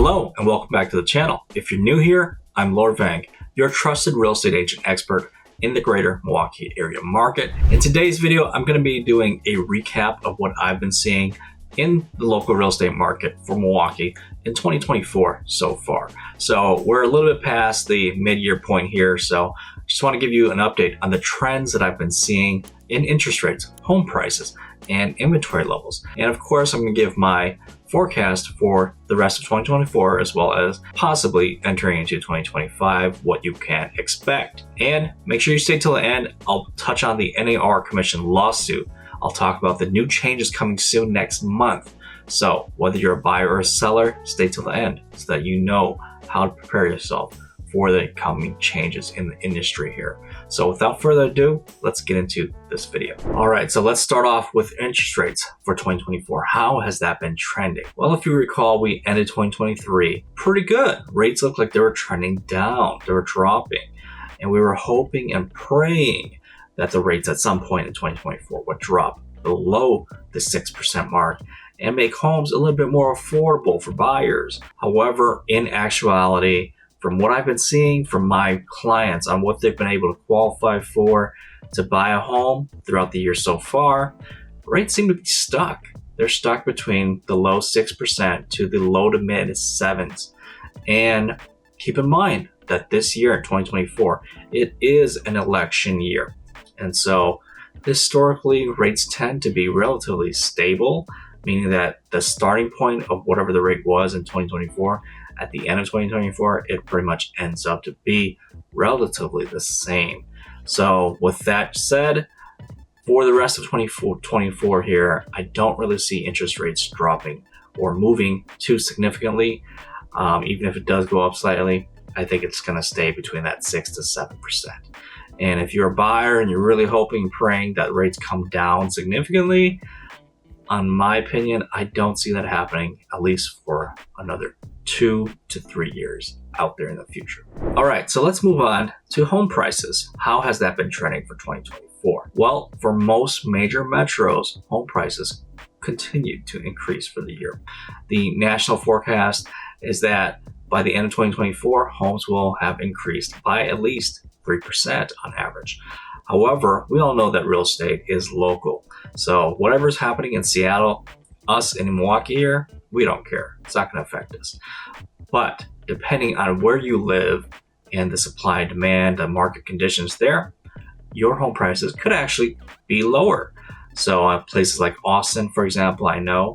Hello and welcome back to the channel. If you're new here, I'm lvang, your trusted real estate agent expert in the greater Milwaukee area market. In today's video, I'm going to be doing a recap of what I've been seeing in the local real estate market for Milwaukee in 2024 so far. So we're a little bit past the mid-year point here, so I just want to give you an update on the trends that I've been seeing in interest rates, home prices, and inventory levels. And of course, I'm going to give my forecast for the rest of 2024, as well as possibly entering into 2025, what you can expect. And make sure you stay till the end. I'll touch on the NAR Commission Lawsuit. I'll talk about the new changes coming soon next month. So whether you're a buyer or a seller, stay till the end so that you know how to prepare yourself for the coming changes in the industry here. So without further ado, let's get into this video. All right, so let's start off with interest rates for 2024. How has that been trending? Well, if you recall, we ended 2023 pretty good. Rates looked like they were trending down, they were dropping, and we were hoping and praying that the rates at some point in 2024 would drop below the 6% mark and make homes a little bit more affordable for buyers. However, in actuality, from what I've been seeing from my clients on what they've been able to qualify for to buy a home throughout the year so far, rates seem to be stuck. They're stuck between the low 6% to the low to mid 7s. And keep in mind that this year in 2024, it is an election year. And so historically, rates tend to be relatively stable, meaning that the starting point of whatever the rate was in 2024, at the end of 2024, it pretty much ends up to be relatively the same. So with that said, for the rest of 2024 here, I don't really see interest rates dropping or moving too significantly. Even if it does go up slightly, I think it's going to stay between that 6 to 7%. And if you're a buyer and you're really hoping and praying that rates come down significantly, in my opinion, I don't see that happening, at least for another 2 to 3 years out there in the future. All right, so let's move on to home prices. How has that been trending for 2024? Well, for most major metros, home prices continued to increase for the year. The national forecast is that by the end of 2024, homes will have increased by at least 3% on average. However, we all know that real estate is local. So whatever's happening in Seattle, us in Milwaukee here, we don't care. It's not going to affect us. But depending on where you live and the supply and demand, the market conditions there, your home prices could actually be lower. So places like Austin, for example, I know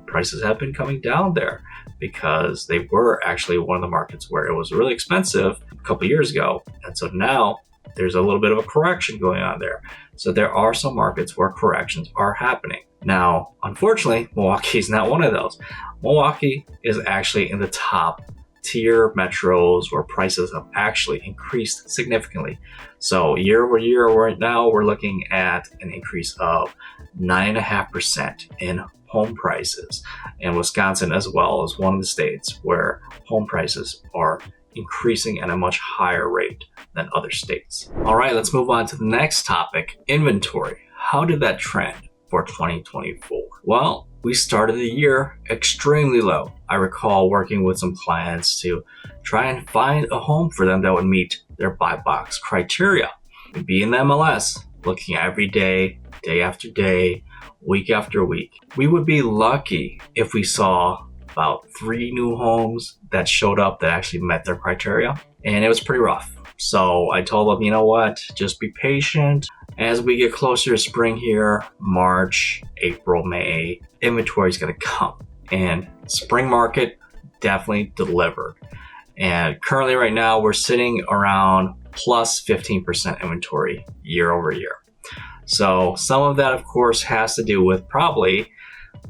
prices have been coming down there because they were actually one of the markets where it was really expensive a couple years ago. And so now there's a little bit of a correction going on there. So there are some markets where corrections are happening. Now, unfortunately, Milwaukee is not one of those. Milwaukee is actually in the top tier metros where prices have actually increased significantly. So year over year, right now, we're looking at an increase of 9.5% in home prices. And Wisconsin as well is one of the states where home prices are increasing at a much higher rate than other states. All right, let's move on to the next topic, inventory. How did that trend for 2024? Well, we started the year extremely low. I recall working with some clients to try and find a home for them that would meet their buy box criteria. We'd be in the MLS, looking every day, day after day, week after week. We would be lucky if we saw about 3 new homes that showed up that actually met their criteria, and it was pretty rough. So I told them, you know what, just be patient. As we get closer to spring here, March, April, May, inventory is going to come. And spring market definitely delivered. And currently right now, we're sitting around plus 15% inventory year over year. So some of that, of course, has to do with probably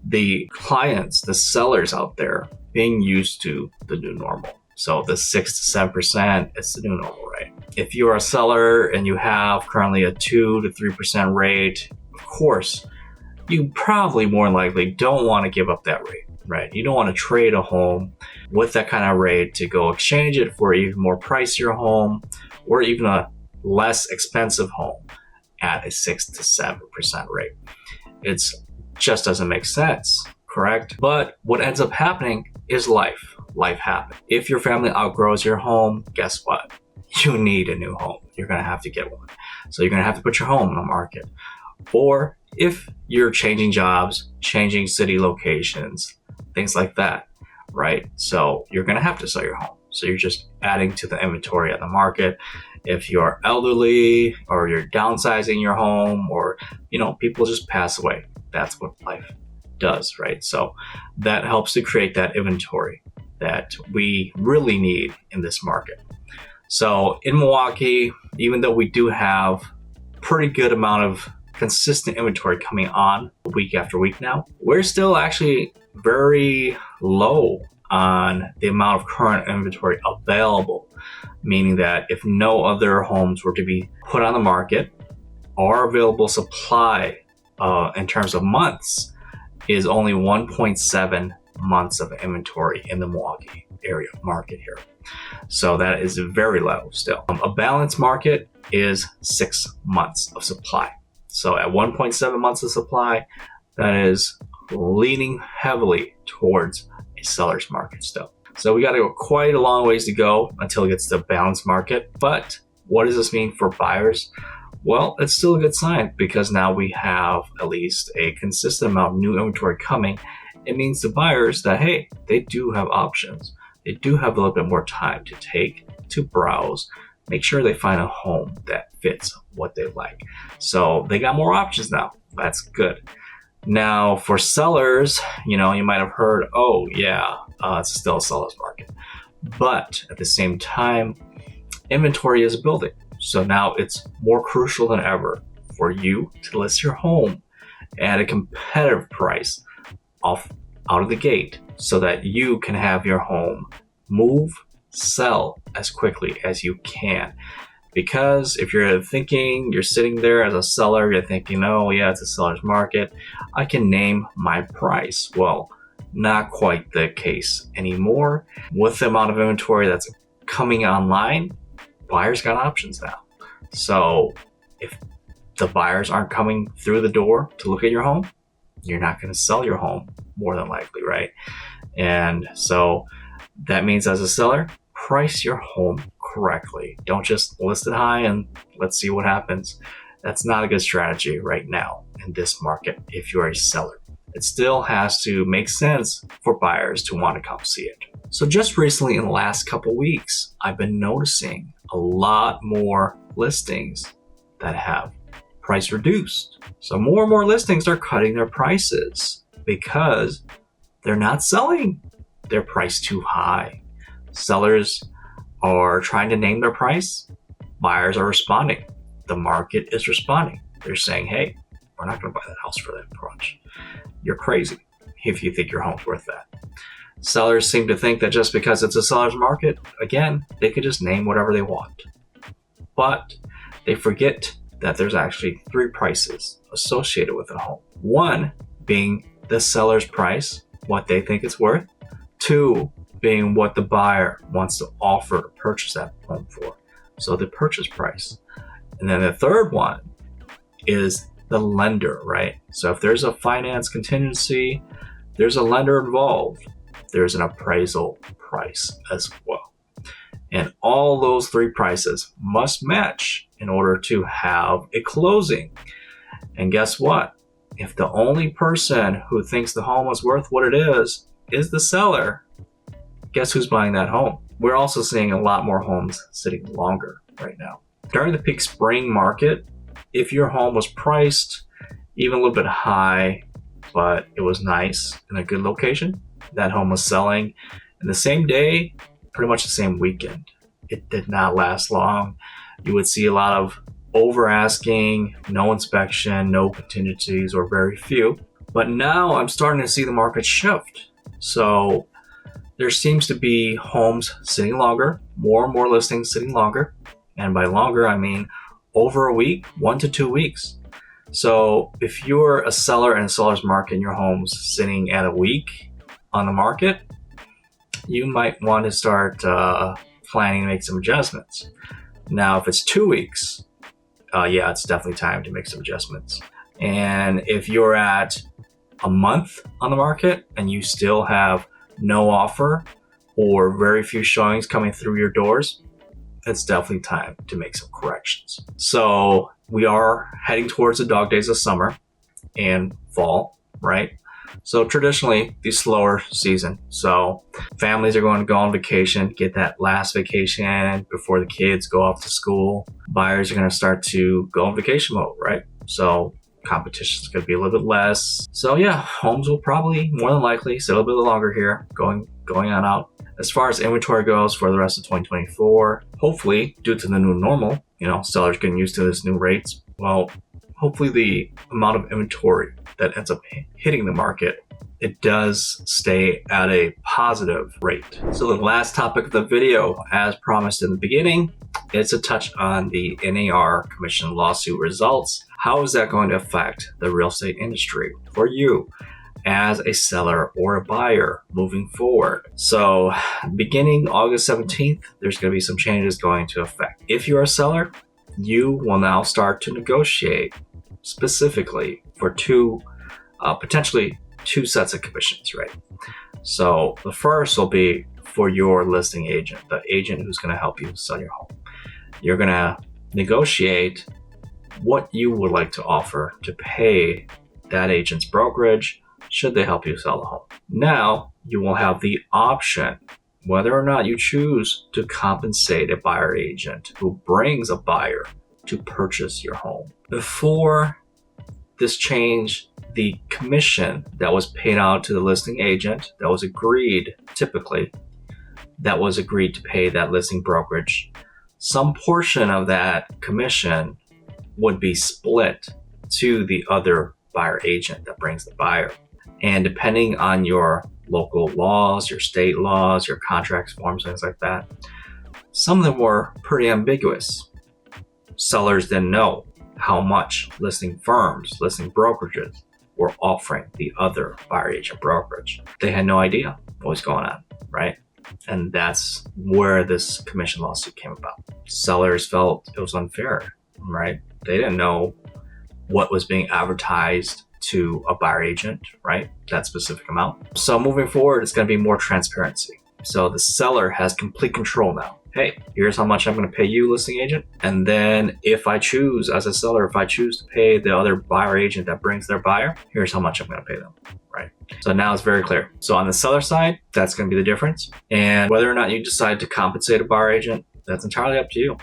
the clients, the sellers out there being used to the new normal. So the 6 to 7%, it's the new normal rate. If you are a seller and you have currently a 2 to 3% rate, of course, you probably more likely don't want to give up that rate, right? You don't want to trade a home with that kind of rate to go exchange it for even more pricier home or even a less expensive home at a 6 to 7% rate. It's just doesn't make sense, correct? But what ends up happening is life. life happens. If your family outgrows your home, guess what? You need a new home. You're going to have to get one. So you're going to have to put your home on the market. Or if you're changing jobs, changing city locations, things like that, right? So you're going to have to sell your home. So you're just adding to the inventory on the market. If you're elderly or you're downsizing your home, or, people just pass away. That's what life does, right? So that helps to create that inventory that we really need in this market. So in Milwaukee, even though we do have pretty good amount of consistent inventory coming on week after week now, we're still actually very low on the amount of current inventory available, meaning that if no other homes were to be put on the market, our available supply in terms of months is only 1.7 months of inventory in the Milwaukee area market here. So that is very low still. A balanced market is 6 months of supply. So at 1.7 months of supply, that is leaning heavily towards a seller's market still. So we got to go quite a long ways to go until it gets to a balanced market. But what does this mean for buyers? Well, it's still a good sign, because now we have at least a consistent amount of new inventory coming. It means to buyers that, hey, they do have options. They do have a little bit more time to take, to browse, make sure they find a home that fits what they like. So they got more options now. That's good. Now for sellers, you might have heard, oh yeah, it's still a seller's market. But at the same time, inventory is building. So now it's more crucial than ever for you to list your home at a competitive price out of the gate, so that you can have your home move, sell as quickly as you can. Because if you're sitting there as a seller, you're thinking, oh yeah, it's a seller's market, I can name my price. Well, not quite the case anymore. With the amount of inventory that's coming online, buyers got options now. So if the buyers aren't coming through the door to look at your home, you're not going to sell your home, more than likely, right? And so that means, as a seller, price your home correctly. Don't just list it high and let's see what happens. That's not a good strategy right now in this market if you're a seller. It still has to make sense for buyers to want to come see it. So just recently, in the last couple weeks, I've been noticing a lot more listings that have price reduced. So more and more listings are cutting their prices because they're not selling. They're priced too high. Sellers are trying to name their price. Buyers are responding. The market is responding. They're saying, hey, we're not going to buy that house for that much. You're crazy if you think your home's worth that. Sellers seem to think that just because it's a seller's market, again, they could just name whatever they want. But they forget that there's actually 3 prices associated with a home. 1 being the seller's price, what they think it's worth. 2 being what the buyer wants to offer to purchase that home for. So the purchase price. And then the third one is the lender, right? So if there's a finance contingency, there's a lender involved. There's an appraisal price as well. And all those 3 prices must match in order to have a closing. And guess what? If the only person who thinks the home is worth what it is the seller, guess who's buying that home? We're also seeing a lot more homes sitting longer right now. During the peak spring market, if your home was priced even a little bit high, but it was nice in a good location, that home was selling in the same day, pretty much the same weekend. It did not last long. You would see a lot of over asking, no inspection, no contingencies, or very few. But now I'm starting to see the market shift. So there seems to be homes sitting longer, more and more listings sitting longer. And by longer, I mean over a week, 1 to 2 weeks. So if you're a seller in a seller's market and your home's sitting at a week on the market, you might want to start planning to make some adjustments. Now, if it's 2 weeks, it's definitely time to make some adjustments. And if you're at a month on the market and you still have no offer, or very few showings coming through your doors, it's definitely time to make some corrections. So we are heading towards the dog days of summer and fall, right? So traditionally, the slower season. So families are going to go on vacation, get that last vacation before the kids go off to school. Buyers are going to start to go on vacation mode, right? So competition is going to be a little bit less. So yeah, homes will probably more than likely sit a little bit longer here, going on out. As far as inventory goes for the rest of 2024, hopefully due to the new normal, sellers getting used to this new rates, well, hopefully the amount of inventory that ends up hitting the market, it does stay at a positive rate. So the last topic of the video, as promised in the beginning, is a touch on the NAR Commission Lawsuit results. How is that going to affect the real estate industry for you as a seller or a buyer moving forward? So beginning August 17th, there's going to be some changes going to effect. If you're a seller, you will now start to negotiate specifically for potentially two sets of commissions, right? So the first will be for your listing agent, the agent who's going to help you sell your home. You're going to negotiate what you would like to offer to pay that agent's brokerage should they help you sell the home. Now you will have the option whether or not you choose to compensate a buyer agent who brings a buyer to purchase your home. Before this change, the commission that was paid out to the listing agent that was agreed to pay that listing brokerage, some portion of that commission would be split to the other buyer agent that brings the buyer. And depending on your local laws, your state laws, your contracts forms, things like that, some of them were pretty ambiguous. Sellers didn't know how much listing firms, listing brokerages were offering the other buyer agent brokerage. They had no idea what was going on, right? And that's where this commission lawsuit came about. Sellers felt it was unfair, right? They didn't know what was being advertised to a buyer agent, right? That specific amount. So moving forward, it's going to be more transparency. So the seller has complete control now. Hey, here's how much I'm going to pay you, listing agent. And then if I choose, as a seller, if I choose to pay the other buyer agent that brings their buyer, here's how much I'm going to pay them, right? So now it's very clear. So on the seller side, that's going to be the difference. And whether or not you decide to compensate a buyer agent, that's entirely up to you.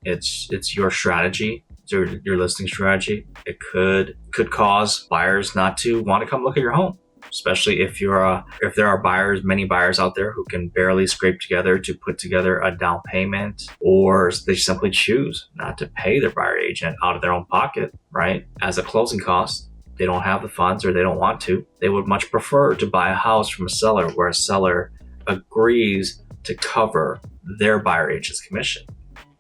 It's your strategy. It's your listing strategy. It could cause buyers not to want to come look at your home, especially if there are many buyers out there who can barely scrape together to put together a down payment, or they simply choose not to pay their buyer agent out of their own pocket, right? As a closing cost, they don't have the funds or they don't want to. They would much prefer to buy a house from a seller where a seller agrees to cover their buyer agent's commission.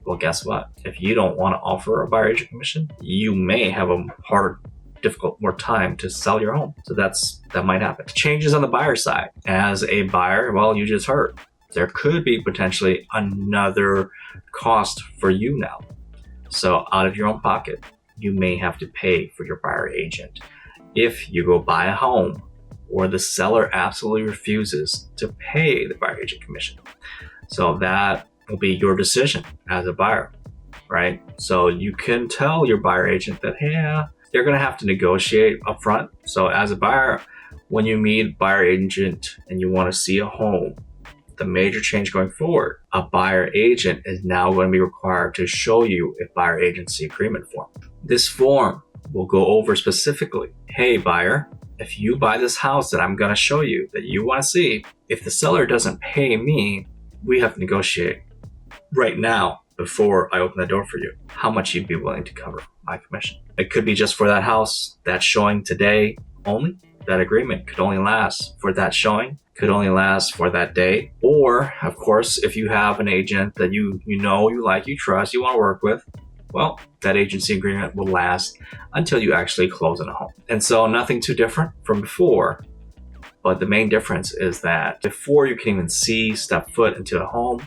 Well, guess what? If you don't want to offer a buyer agent commission, you may have a more time to sell your home. So that might happen. Changes on the buyer side. As a buyer, well, you just heard, there could be potentially another cost for you now. So out of your own pocket, you may have to pay for your buyer agent. If you go buy a home or the seller absolutely refuses to pay the buyer agent commission. So that will be your decision as a buyer, right? So you can tell your buyer agent that, hey, they're going to have to negotiate upfront. So as a buyer, when you meet buyer agent and you want to see a home, the major change going forward, a buyer agent is now going to be required to show you a buyer agency agreement form. This form will go over specifically, hey buyer, if you buy this house that I'm going to show you that you want to see, if the seller doesn't pay me, we have to negotiate right now before I open the door for you, how much you'd be willing to cover my commission. It could be just for that house, that showing today only. That agreement could only last for that showing, could only last for that day. Or, of course, if you have an agent that you know, you like, you trust, you want to work with, well, that agency agreement will last until you actually close on a home. And so nothing too different from before, but the main difference is that before you can even step foot into a home,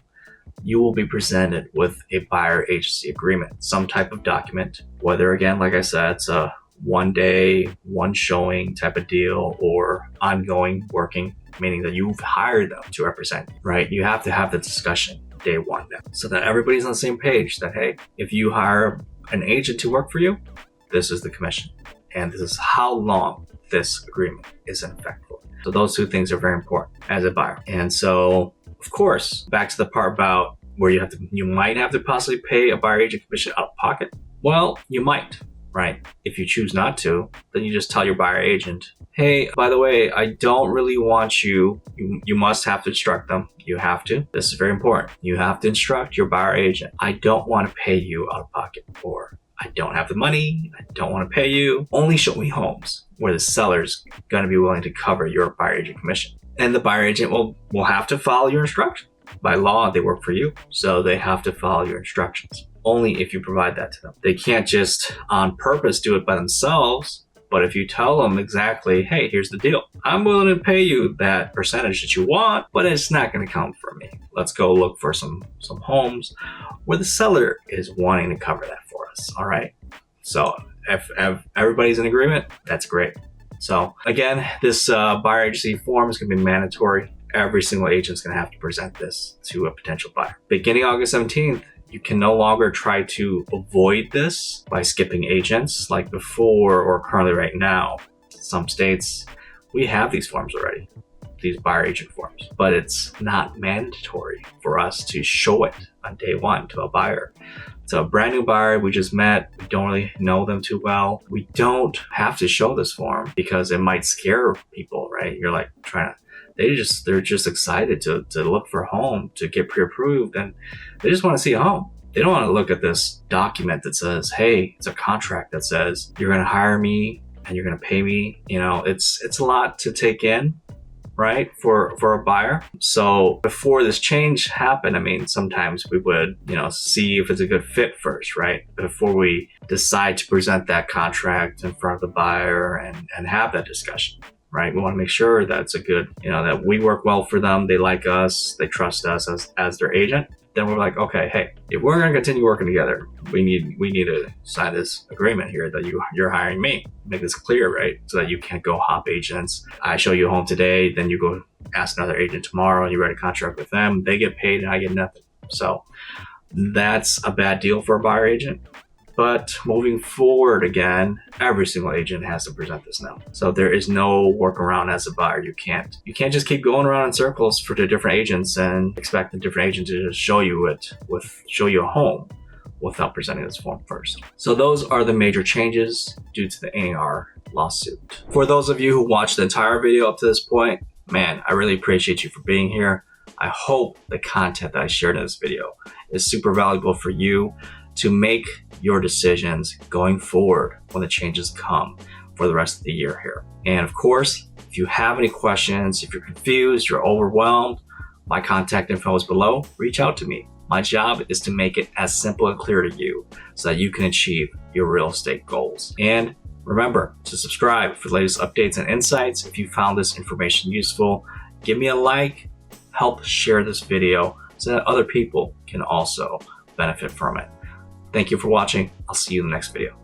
you will be presented with a buyer agency agreement, some type of document, whether, again, like I said, it's a one day, one showing type of deal or ongoing working, meaning that you've hired them to represent you, right? You have to have the discussion day one now, so that everybody's on the same page that, hey, if you hire an agent to work for you, this is the commission, and this is how long this agreement is in effect for. So those two things are very important as a buyer. And so, of course, back to the part about where you might have to possibly pay a buyer agent commission out of pocket. Well, you might, right? If you choose not to, then you just tell your buyer agent, hey, by the way, I don't really want you must have to instruct them. You have to. This is very important. You have to instruct your buyer agent. I don't want to pay you out of pocket, or I don't have the money. I don't want to pay you. Only show me homes where the seller's going to be willing to cover your buyer agent commission. And the buyer agent will have to follow your instructions. By law, they work for you, so they have to follow your instructions. Only if you provide that to them. They can't just on purpose do it by themselves. But if you tell them exactly, hey, here's the deal. I'm willing to pay you that percentage that you want, but it's not going to come from me. Let's go look for some homes where the seller is wanting to cover that for us. All right. So if everybody's in agreement, that's great. So again, this buyer agency form is going to be mandatory. Every single agent is going to have to present this to a potential buyer. Beginning August 17th, you can no longer try to avoid this by skipping agents like before or currently right now. Some states, we have these forms already, these buyer agent forms, but it's not mandatory for us to show it on day one to a buyer. So a brand new buyer we just met, we don't really know them too well. We don't have to show this form because it might scare people, right? You're like they're just excited to look for a home, to get pre-approved, and they just want to see a home. They don't want to look at this document that says, hey, it's a contract that says you're going to hire me and you're going to pay me. You know, it's a lot to take in, right, for a buyer. So before this change happened, I mean, sometimes we would, see if it's a good fit first, right? Before we decide to present that contract in front of the buyer and have that discussion. Right? We want to make sure that it's a good, that we work well for them. They like us. They trust us as their agent. Then we're like, okay, hey, if we're going to continue working together, we need to sign this agreement here that you're hiring me. Make this clear, right? So that you can't go hop agents. I show you a home today, then you go ask another agent tomorrow, and you write a contract with them. They get paid, and I get nothing. So that's a bad deal for a buyer agent. But moving forward again, every single agent has to present this now. So there is no workaround as a buyer. You can't just keep going around in circles for the different agents and expect the different agent to just show you a home without presenting this form first. So those are the major changes due to the NAR lawsuit. For those of you who watched the entire video up to this point, man, I really appreciate you for being here. I hope the content that I shared in this video is super valuable for you to make your decisions going forward when the changes come for the rest of the year here. And of course, if you have any questions, if you're confused, you're overwhelmed, my contact info is below. Reach out to me. My job is to make it as simple and clear to you so that you can achieve your real estate goals. And remember to subscribe for the latest updates and insights. If you found this information useful, give me a like, help share this video so that other people can also benefit from it. Thank you for watching. I'll see you in the next video.